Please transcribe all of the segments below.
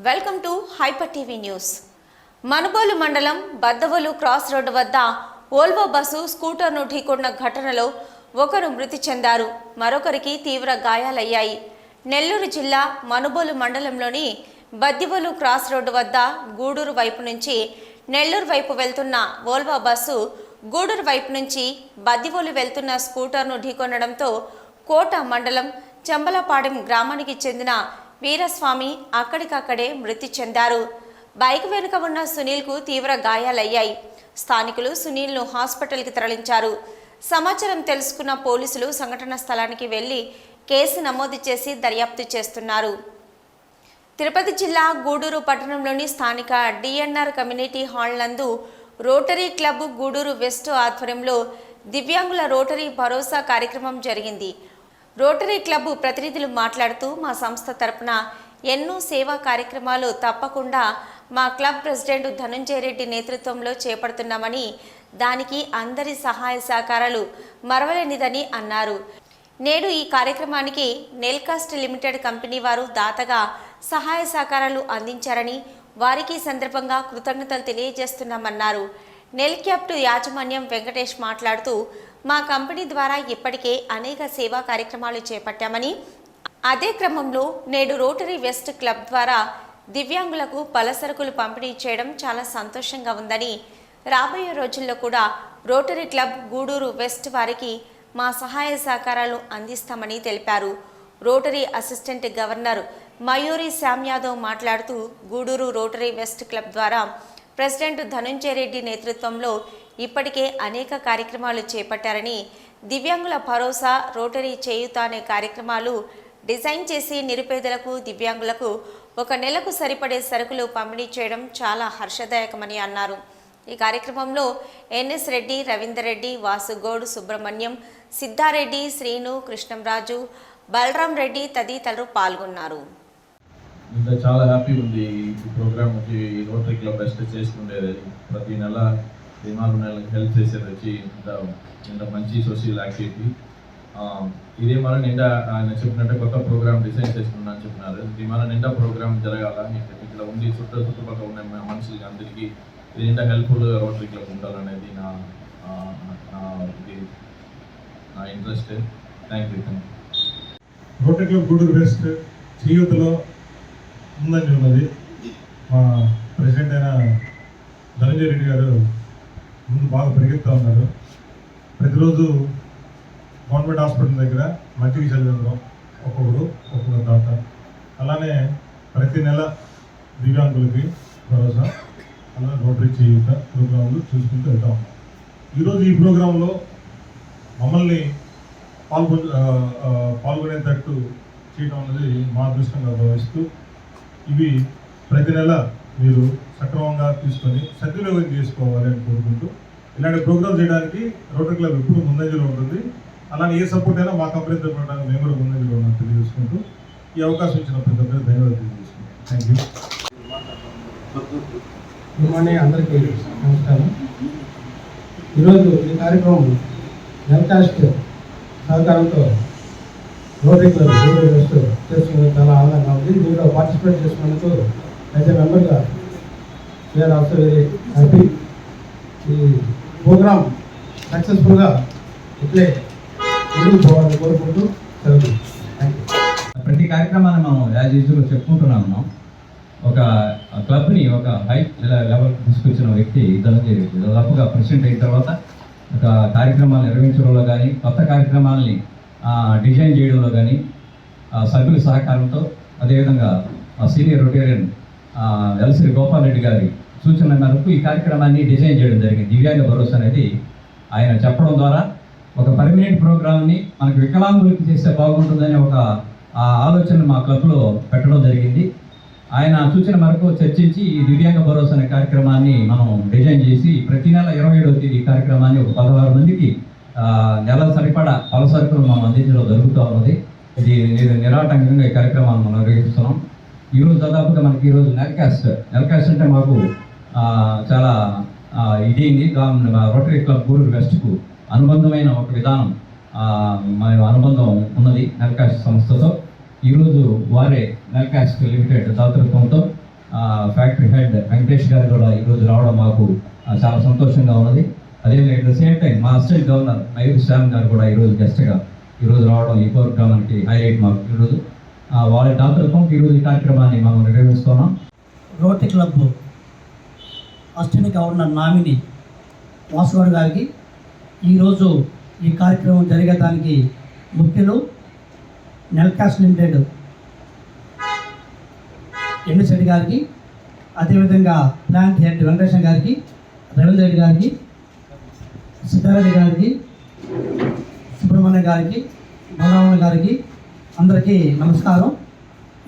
Welcome to hyper TV news. Manubolu మండలం బద్దవోలు cross road వద్ద Volvo bus స్కూటర్ను ఢీకొన్న ఘటనలో ఒకరు మృతి చెందారు, మరొకరికి తీవ్ర గాయాలయ్యాయి. నెల్లూరు జిల్లా మనుబోలు మండలంలోని బద్దవోలు క్రాస్ రోడ్డు వద్ద గూడూరు వైపు నుంచి నెల్లూరు వైపు వెళ్తున్న ఓల్వో బస్సు గూడూరు వైపు నుంచి బద్దవోలు వెళ్తున్న స్కూటర్ను ఢీకొనడంతో కోట మండలం చెంబలపాడెం గ్రామానికి చెందిన వీరస్వామి అక్కడికక్కడే మృతి చెందారు. బైక్ వెనుక ఉన్న సునీల్కు తీవ్ర గాయాలయ్యాయి. స్థానికులు సునీల్ను హాస్పిటల్కి తరలించారు. సమాచారం తెలుసుకున్న పోలీసులు సంఘటన స్థలానికి వెళ్లి కేసు నమోదు చేసి దర్యాప్తు చేస్తున్నారు. తిరుపతి జిల్లా గూడూరు పట్టణంలోని స్థానిక డిఎన్ఆర్ కమ్యూనిటీ హాల్ నందు రోటరీ క్లబ్ గూడూరు వెస్ట్ ఆధ్వర్యంలో దివ్యాంగుల రోటరీ భరోసా కార్యక్రమం జరిగింది. రోటరీ క్లబ్ ప్రతినిధులు మాట్లాడుతూ మా సంస్థ తరపున ఎన్నో సేవా కార్యక్రమాలు తప్పకుండా మా క్లబ్ ప్రెసిడెంట్ ధనంజయ రెడ్డి నేతృత్వంలో చేపడుతున్నామని, దానికి అందరి సహాయ సహకారాలు మరవలేనిదని అన్నారు. నేడు ఈ కార్యక్రమానికి నెల్కాస్ట్ లిమిటెడ్ కంపెనీ వారు దాతగా సహాయ సహకారాలు అందించారని, వారికి సందర్భంగా కృతజ్ఞతలు తెలియజేస్తున్నామన్నారు. నెల్క్యాప్ట్ యాజమాన్యం వెంకటేష్ మాట్లాడుతూ మా కంపెనీ ద్వారా ఇప్పటికే అనేక సేవా కార్యక్రమాలు చేపట్టామని, అదే క్రమంలో నేడు రోటరీ వెస్ట్ క్లబ్ ద్వారా దివ్యాంగులకు పలసరుకులు పంపిణీ చేయడం చాలా సంతోషంగా ఉందని, రాబోయే రోజుల్లో కూడా రోటరీ క్లబ్ గూడూరు వెస్ట్ వారికి మా సహాయ సహకారాలు అందిస్తామని తెలిపారు. Rotary assistant governor Mayuri Shyam Yadav మాట్లాడుతూ గూడూరు రోటరీ వెస్ట్ క్లబ్ ద్వారా ప్రెసిడెంట్ ధనంజయ రెడ్డి నేతృత్వంలో ఇప్పటికే అనేక కార్యక్రమాలు చేపట్టారని, దివ్యాంగుల భరోసా, రోటరీ చేయూత అనే కార్యక్రమాలు డిజైన్ చేసి నిరుపేదలకు, దివ్యాంగులకు ఒక నెలకు సరిపడే సరుకులు పంపిణీ చేయడం చాలా హర్షదాయకమని అన్నారు. ఈ కార్యక్రమంలో ఎన్ఎస్ రెడ్డి, రవీందర్ రెడ్డి, వాసుగౌడ్, సుబ్రహ్మణ్యం, సిద్ధారెడ్డి, శ్రీను, కృష్ణంరాజు, బలరాం రెడ్డి తదితరులు పాల్గొన్నారు. చాలా హ్యాపీ ఉంది ఈ ప్రోగ్రామ్ వచ్చి రోటరీ క్లబ్ బెస్ట్ చేస్తుండేది. ప్రతి నెల 4 నెలలకు హెల్ప్ చేసేది వచ్చి ఇంత మంచి సోషల్ యాక్టివిటీ. ఇదే మన నిండా ఆయన చెప్పినట్టే కొత్త ప్రోగ్రామ్ డిజైన్ చేస్తున్నా అని చెప్పినారు. ఇది మన నిండా ప్రోగ్రామ్ జరగాల, ఇక్కడ ఉండి చుట్టుపక్కల ఉన్న మనుషులకి అందరికీ ఇది నిండా హెల్ప్ఫుల్గా రోటరీ క్లబ్ ఉండాలనేది నా interest. Thank you. Rotary club Gudur west చేయూతలో ఉందని ఉన్నది. మా ప్రెసిడెంట్ అయిన ధనంజయ రెడ్డి గారు ముందు బాగా పరిగెత్తా ఉన్నారు. ప్రతిరోజు గవర్నమెంట్ హాస్పిటల్ దగ్గర మజ్జిగ చదివేంద్రం ఒక్కొక్క దాత, అలానే ప్రతి నెల దివ్యాంగులకి భరోసా, అలా రోటరీ చేయూత ప్రోగ్రాంలు చూసుకుంటూ వెళ్తా ఉన్నాం. ఈరోజు ఈ ప్రోగ్రాంలో మమ్మల్ని పాల్గొనేటట్టు చేయడం అనేది మా అదృష్టంగా భావిస్తూ, ఇవి ప్రతి నెల మీరు సక్రమంగా తీసుకొని సద్వినియోగం చేసుకోవాలి అని కోరుకుంటూ, ఇలాంటి ప్రోగ్రామ్ చేయడానికి రోటరీ క్లబ్ ఎప్పుడు ముందంజలో ఉంటుంది. అలానే ఏ సపోర్ట్ అయినా మా కంపెనీ తరపున మేము కూడా ముందంజలో ఉన్నాం తెలియజేసుకుంటూ, ఈ అవకాశం ఇచ్చిన ప్రతి ఒక్కరికి ధన్యవాదాలు తెలియజేసుకుంటాం. Thank you. గుడ్ మార్నింగ్ అందరికీ నమస్కారం. ఈరోజు ఈ కార్యక్రమం నెల్కాస్ట్ సహకారంతో రోటరీ క్లబ్ గూడూరు వెస్ట్ చేసుకునేందుకు చాలా ఆనందంగా ఉంది. దీంట్లో పార్టిసిపేట్ చేసుకున్నందుకు యాజ్ ఎ మెంబర్గా వీఆర్ ఆల్సో వెరీ హ్యాపీ. ఈ ప్రోగ్రామ్ సక్సెస్ఫుల్గా ఇట్లే ముందుకు పోవాలని కోరుకుంటూ సెలవు. Thank you. ప్రతి కార్యక్రమాన్ని మనం యాజ్ యూజువల్ చెప్పుకుంటున్నాము. ఒక క్లబ్ని ఒక హై లెవెల్ తీసుకొచ్చిన వ్యక్తి ధనంజయ రెడ్డి. దాదాపుగా ప్రెసిడెంట్ అయిన తర్వాత ఒక కార్యక్రమాలు నిర్వహించడంలో కానీ, కొత్త కార్యక్రమాలని డిజైన్ చేయడంలో కానీ సభ్యుల సహకారంతో, అదేవిధంగా senior Rotarian LC Gopal Reddy గారి సూచన మేరకు ఈ కార్యక్రమాన్ని డిజైన్ చేయడం జరిగింది. దివ్యాంగ భరోసా అనేది ఆయన చెప్పడం ద్వారా ఒక పర్మనెంట్ ప్రోగ్రామ్ని మనకు వికలాంగులకి చేస్తే బాగుంటుందనే ఒక ఆలోచన మా క్లబ్లో పెట్టడం జరిగింది. ఆయన సూచన మేరకు చర్చించి ఈ దివ్యాంగ భరోసా అనే కార్యక్రమాన్ని మనం డిజైన్ చేసి ప్రతి నెల 27వ తేదీ ఈ కార్యక్రమాన్ని ఒక 16 మందికి నెల సరిపడా పలసరుకులు మనం అందించడం జరుగుతూ ఉన్నది. ఇది నిరాటంకంగా ఈ కార్యక్రమాన్ని మనం నిర్వహిస్తున్నాం. ఈరోజు దాదాపుగా మనకి ఈరోజు నెల్కాస్ట్ అంటే మాకు చాలా ఇదేంది రోటరీ క్లబ్ గూడూరు వెస్ట్కు అనుబంధమైన ఒక విధానం, అనుబంధం ఉన్నది నెల్కాస్ట్ సంస్థతో. ఈరోజు వారే నెల్కాస్ట్ లిమిటెడ్ దాతృత్వంతో ఫ్యాక్టరీ హెడ్ వెంకటేష్ గారు కూడా ఈరోజు రావడం మాకు చాలా సంతోషంగా ఉన్నది. అదే అట్ ద సేమ్ టైం మా అసిస్టెంట్ గవర్నర్ మయూర్ శ్యామ్ గారు కూడా ఈరోజు గెస్ట్గా ఈరోజు రావడం ఈ ప్రోగ్రామానికి హైలైట్ మాకు ఈరోజు వాళ్ళ దాతృత్వం ఈరోజు ఈ కార్యక్రమాన్ని మనం నిర్వహిస్తున్నాం. Rotary club assistant governor nominee Vasugoud గారికి ఈరోజు ఈ కార్యక్రమం జరిగేదానికి ముఖ్యులు నెల్కాస్ట్ లిమిటెడ్ ఎంఎస్రెడ్డి గారికి, అదేవిధంగా ప్లాంట్ హెడ్ వెంకటేశ్వర గారికి, రవీంద్ర రెడ్డి గారికి, సిద్ధారెడ్డి గారికి, సుబ్రహ్మణ్య గారికి, బలరామన్ గారికి అందరికీ నమస్కారం.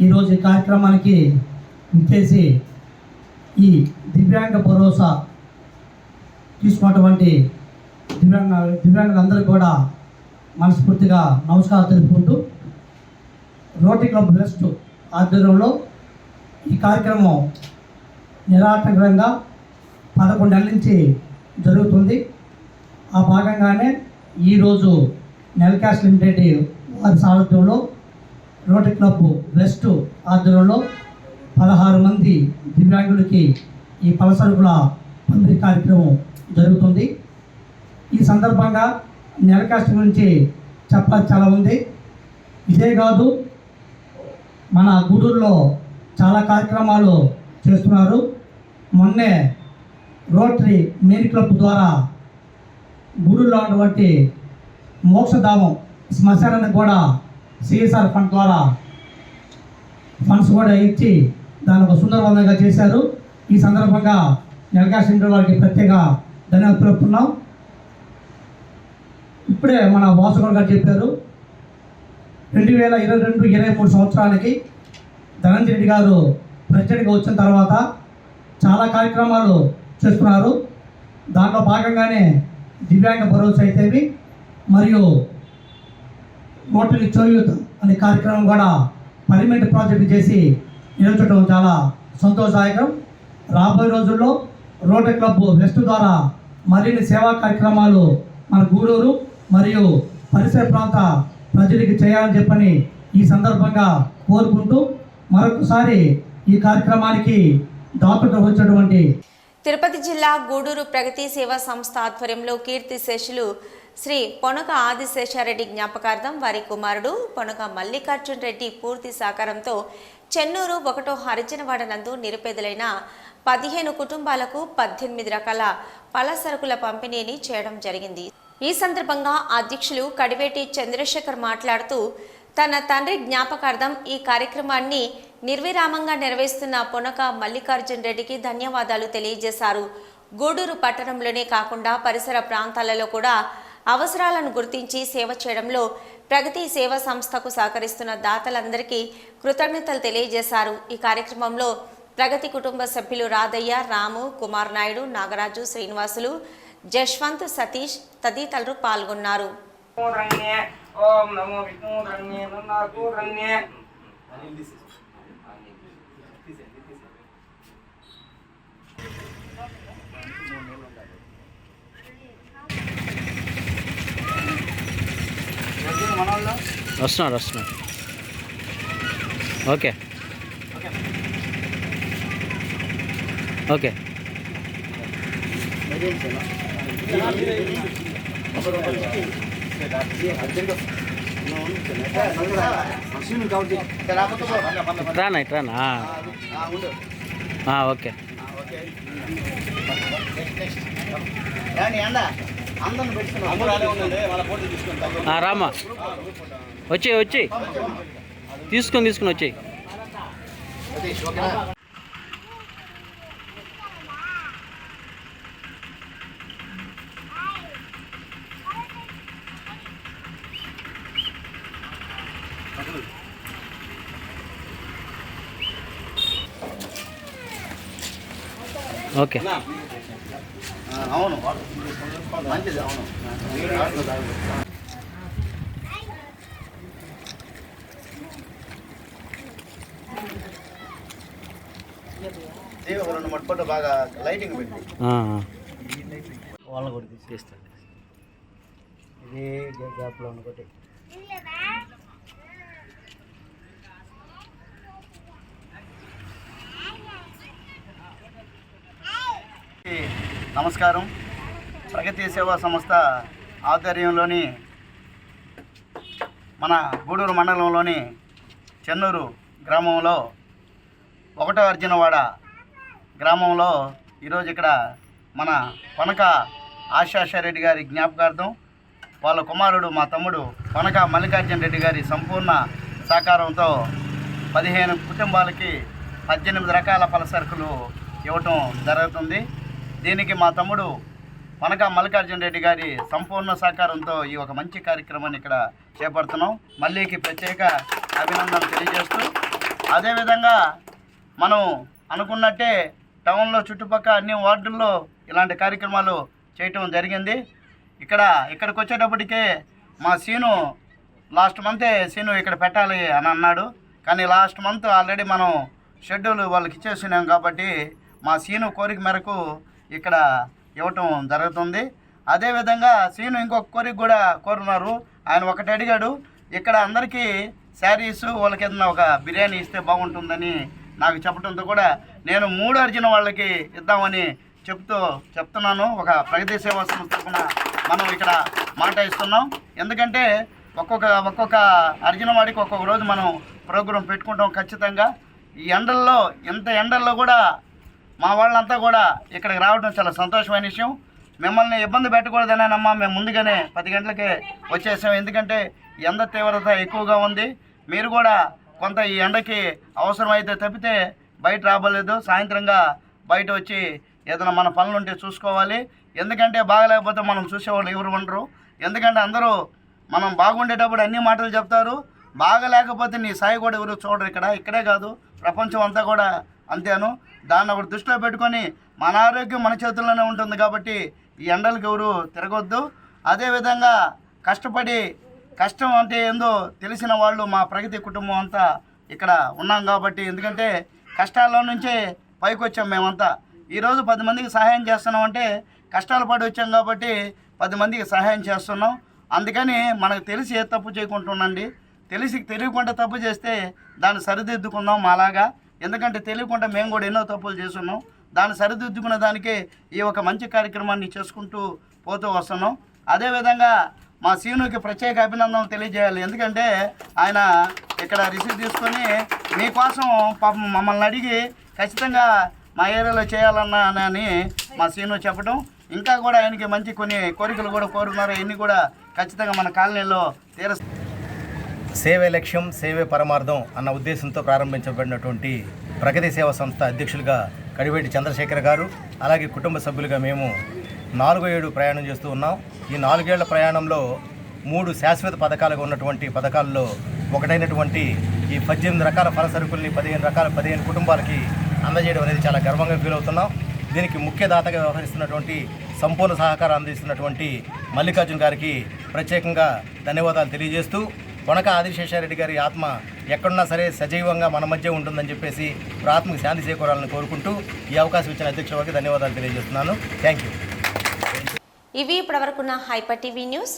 ఈరోజు ఈ కార్యక్రమానికి ఇచ్చేసి ఈ దివ్యాంగ భరోసా తీసుకున్నటువంటి దివ్యాంగులందరికీ కూడా మనస్ఫూర్తిగా నమస్కారం తెలుపుకుంటూ రోటరీ క్లబ్ వెస్ట్ ఆధ్వర్యంలో ఈ కార్యక్రమం నిరాటంకంగా 11 నెలల నుంచి జరుగుతుంది. ఆ భాగంగానే ఈరోజు నెల్కాస్ట్ లిమిటెడ్ వారి సారథ్యంలో రోటరీ క్లబ్ వెస్ట్ ఆధ్వర్యంలో 16 మంది దివ్యాంగులకి ఈ పలసరుకుల పంపిణీ కార్యక్రమం జరుగుతుంది. ఈ సందర్భంగా నెల్కాస్ట్ గురించి చెప్పాలి చాలా ఉంది. ఇదే కాదు, మన గూడూరులో చాలా కార్యక్రమాలు చేస్తున్నారు. మొన్నే రోటరీ మెయిన్ క్లబ్ ద్వారా గూడూరులో ఉన్నటువంటి మోక్షధామం శ్మశానానికి కూడా సిఎస్ఆర్ ఫండ్ ద్వారా ఫండ్స్ కూడా ఇచ్చి దాన్ని ఒక సుందరవంతంగా చేశారు. ఈ సందర్భంగా నెల్కాస్ట్ లిమిటెడ్ వారికి ప్రత్యేక ధన్యవాదాలు తెలుపుతున్నాం. ఇప్పుడే మన వాసుగౌడ్ గారు చెప్పారు, 2022-23 సంవత్సరానికి ధనంజయ రెడ్డి గారు ప్రెసిడెంట్గా వచ్చిన తర్వాత చాలా కార్యక్రమాలు చేస్తున్నారు. దాంట్లో భాగంగానే దివ్యాంగ భరోసా అయితేవి మరియు రోటరీ చేయూత అనే కార్యక్రమం కూడా పర్మనెంట్ ప్రాజెక్టు చేసి నిర్వహించడం చాలా సంతోషదాయకం. రాబోయే రోజుల్లో రోటరీ క్లబ్ వెస్ట్ ద్వారా మరిన్ని సేవా కార్యక్రమాలు మన గూడూరు మరియు పరిసర ప్రాంత ప్రజలకు చేయాలని చెప్పని ఈ సందర్భంగా కోరుకుంటూ మరొకసారి ఈ కార్యక్రమానికి దాతృత్వం వచ్చినటువంటి తిరుపతి జిల్లా గూడూరు ప్రగతి సేవా సంస్థ ఆధ్వర్యంలో కీర్తిశేషులు శ్రీ పొనక ఆదిశేషారెడ్డి జ్ఞాపకార్థం వారి కుమారుడు పొనక మల్లికార్జున్ రెడ్డి పూర్తి సహకారంతో చెన్నూరు 1వ హరిజనవాడ నందు నిరుపేదలైన 15 కుటుంబాలకు 18 రకాల పలసరుకుల పంపిణీని చేయడం జరిగింది. ఈ సందర్భంగా అధ్యక్షులు కడివేటి చంద్రశేఖర్ మాట్లాడుతూ తన తండ్రి జ్ఞాపకార్థం ఈ కార్యక్రమాన్ని నిర్విరామంగా నిర్వహిస్తున్న పొనక మల్లికార్జున్ రెడ్డికి ధన్యవాదాలు తెలియజేశారు. గూడూరు పట్టణంలోనే కాకుండా పరిసర ప్రాంతాలలో కూడా అవసరాలను గుర్తించి సేవ చేయడంలో ప్రగతి సేవా సంస్థకు సహకరిస్తున్న దాతలందరికీ కృతజ్ఞతలు తెలియజేశారు. ఈ కార్యక్రమంలో ప్రగతి కుటుంబ సభ్యులు రాధయ్య, రాము, కుమార్ నాయుడు, నాగరాజు, శ్రీనివాసులు, జశ్వంత్, సతీష్ తదితరులు పాల్గొన్నారు. ఓం నమో విష్ణురణ్యే నన్నాకూరణ్యే వస్తున్నారు ఓకే ఓకే రానా ఓకే రామా వచ్చి తీసుకొని వచ్చాయి. ఓకే అవును మంచిది. అవును రెండు మట్టుకుంటే బాగా లైటింగ్ పెట్టి వాళ్ళని కూడా తీస్తాను. ఇది గ్యాప్లో ఒకటి నమస్కారం. ప్రగతి సేవా సంస్థ ఆధ్వర్యంలోని మన గూడూరు మండలంలోని చెన్నూరు గ్రామంలో 1వ అర్జునవాడ గ్రామంలో ఈరోజు ఇక్కడ మన కొనక ఆశాషారెడ్డి గారి జ్ఞాపకార్థం వాళ్ళ కుమారుడు మా తమ్ముడు కొనక మల్లికార్జున రెడ్డి గారి సంపూర్ణ సహకారంతో 15 కుటుంబాలకి 18 రకాల పలసరుకులు ఇవ్వటం జరుగుతుంది. దీనికి మా తమ్ముడు కొనక మల్లికార్జున రెడ్డి గారి సంపూర్ణ సహకారంతో ఈ ఒక మంచి కార్యక్రమాన్ని ఇక్కడ చేపడుతున్నాం. మళ్ళీకి ప్రత్యేక అభినందనలు తెలియజేస్తూ, అదేవిధంగా మనం అనుకున్నట్టే టౌన్లో చుట్టుపక్కల అన్ని వార్డుల్లో ఇలాంటి కార్యక్రమాలు చేయటం జరిగింది. ఇక్కడికి వచ్చేటప్పటికే మా సీను లాస్ట్ మంతే సీను ఇక్కడ పెట్టాలి అని అన్నాడు. కానీ లాస్ట్ మంత్ ఆల్రెడీ మనం షెడ్యూల్ వాళ్ళకి ఇచ్చేసినాం కాబట్టి మా సీను కోరిక మేరకు ఇక్కడ ఇవ్వటం జరుగుతుంది. అదేవిధంగా సీను ఇంకొక కోరిక కూడా కోరున్నారు. ఆయన ఒకటి అడిగాడు, ఇక్కడ అందరికీ శారీస్ వాళ్ళకి ఏదైనా ఒక బిర్యానీ ఇస్తే బాగుంటుందని నాకు చెప్పడంతో కూడా నేను 3 అర్జున వాళ్ళకి ఇద్దామని చెప్తున్నాను. ఒక ప్రగతి సేవా సంస్థ మనం ఇక్కడ మాట ఇస్తున్నాం. ఎందుకంటే ఒక్కొక్క అర్జున వాడికి ఒక్కొక్క రోజు మనం ప్రోగ్రాం పెట్టుకుంటాం ఖచ్చితంగా. ఈ ఎండల్లో కూడా మా వాళ్ళంతా కూడా ఇక్కడికి రావడం చాలా సంతోషమైన విషయం. మిమ్మల్ని ఇబ్బంది పెట్టకూడదనేనమ్మా మేము ముందుగానే 10 గంటలకే వచ్చేసాం. ఎందుకంటే ఎండ తీవ్రత ఎక్కువగా ఉంది. మీరు కూడా కొంత ఈ ఎండకి అవసరమైతే తప్పితే బయట రాబోలేదు. సాయంత్రంగా బయట వచ్చి ఏదైనా మన పనులుంటే చూసుకోవాలి. ఎందుకంటే బాగలేకపోతే మనం చూసేవాళ్ళు ఎవరు ఉండరు. ఎందుకంటే అందరూ మనం బాగుండేటప్పుడు అన్ని మాటలు చెప్తారు, బాగలేకపోతే నీ సాయి కూడా ఎవరు చూడరు. ఇక్కడే కాదు, ప్రపంచం అంతా కూడా అంతేను. దాన్ని ఒకటి దృష్టిలో పెట్టుకొని మన ఆరోగ్యం మన చేతుల్లోనే ఉంటుంది కాబట్టి ఈ ఎండలకు ఎవరు తిరగొద్దు. అదేవిధంగా కష్టం అంటే ఏందో తెలిసిన వాళ్ళు మా ప్రగతి కుటుంబం అంతా ఇక్కడ ఉన్నాం కాబట్టి, ఎందుకంటే కష్టాల్లో నుంచే పైకి వచ్చాం మేమంతా. ఈరోజు 10 మందికి సహాయం చేస్తున్నాం అంటే కష్టాలు పడి వచ్చాం కాబట్టి 10 మందికి సహాయం చేస్తున్నాం. అందుకని మనకు తెలిసి ఏ తప్పు చేయకుంటుండండి. తెలియకుండా తప్పు చేస్తే దాన్ని సరిదిద్దుకుందాం మాలాగా. ఎందుకంటే తెలియకుండా మేము కూడా ఎన్నో తప్పులు చేస్తున్నాం. దాన్ని సరిదిద్దుకునే దానికే ఈ ఒక మంచి కార్యక్రమాన్ని చేసుకుంటూ పోతూ వస్తున్నాం. అదేవిధంగా మా సీనుకి ప్రత్యేక అభినందనలు తెలియజేయాలి. ఎందుకంటే ఆయన ఇక్కడ రిసీవ్ తీసుకొని మీకోసం పాపం మమ్మల్ని అడిగి ఖచ్చితంగా మా ఏరియాలో చేయాలని మా సీను చెప్పడం, ఇంకా కూడా ఆయనకి మంచి కొన్ని కోరికలు కూడా కోరుకున్నారు. ఇవన్నీ కూడా ఖచ్చితంగా మన కాలనీలో సేవే లక్ష్యం సేవే పరమార్థం అన్న ఉద్దేశంతో ప్రారంభించబడినటువంటి ప్రగతి సేవా సంస్థ అధ్యక్షులుగా కడివేటి చంద్రశేఖర్ గారు, అలాగే కుటుంబ సభ్యులుగా మేము 4వ ఏడు ప్రయాణం చేస్తూ ఉన్నాం. ఈ 4 ఏళ్ల ప్రయాణంలో 3 శాశ్వత పథకాలుగా ఉన్నటువంటి పథకాల్లో ఒకటైనటువంటి ఈ 18 రకాల ఫల సరుకుల్ని 15 కుటుంబాలకి అందజేయడం అనేది చాలా గర్వంగా ఫీల్ అవుతున్నాం. దీనికి ముఖ్య దాతగా వ్యవహరిస్తున్నటువంటి సంపూర్ణ సహకారం అందిస్తున్నటువంటి మల్లికార్జున గారికి ప్రత్యేకంగా ధన్యవాదాలు తెలియజేస్తూ, కొనక ఆదిశేషారెడ్డి గారి ఆత్మ ఎక్కడున్నా సరే సజీవంగా మన మధ్య ఉంటుందని చెప్పేసి ఆత్మకు శాంతి చేకూరాలని కోరుకుంటూ ఈ అవకాశం ఇచ్చిన అధ్యక్షుడికి ధన్యవాదాలు తెలియజేస్తున్నాను. Thank you. ఇవి ఇప్పటివరకున్న హైపర్ టీవీ న్యూస్.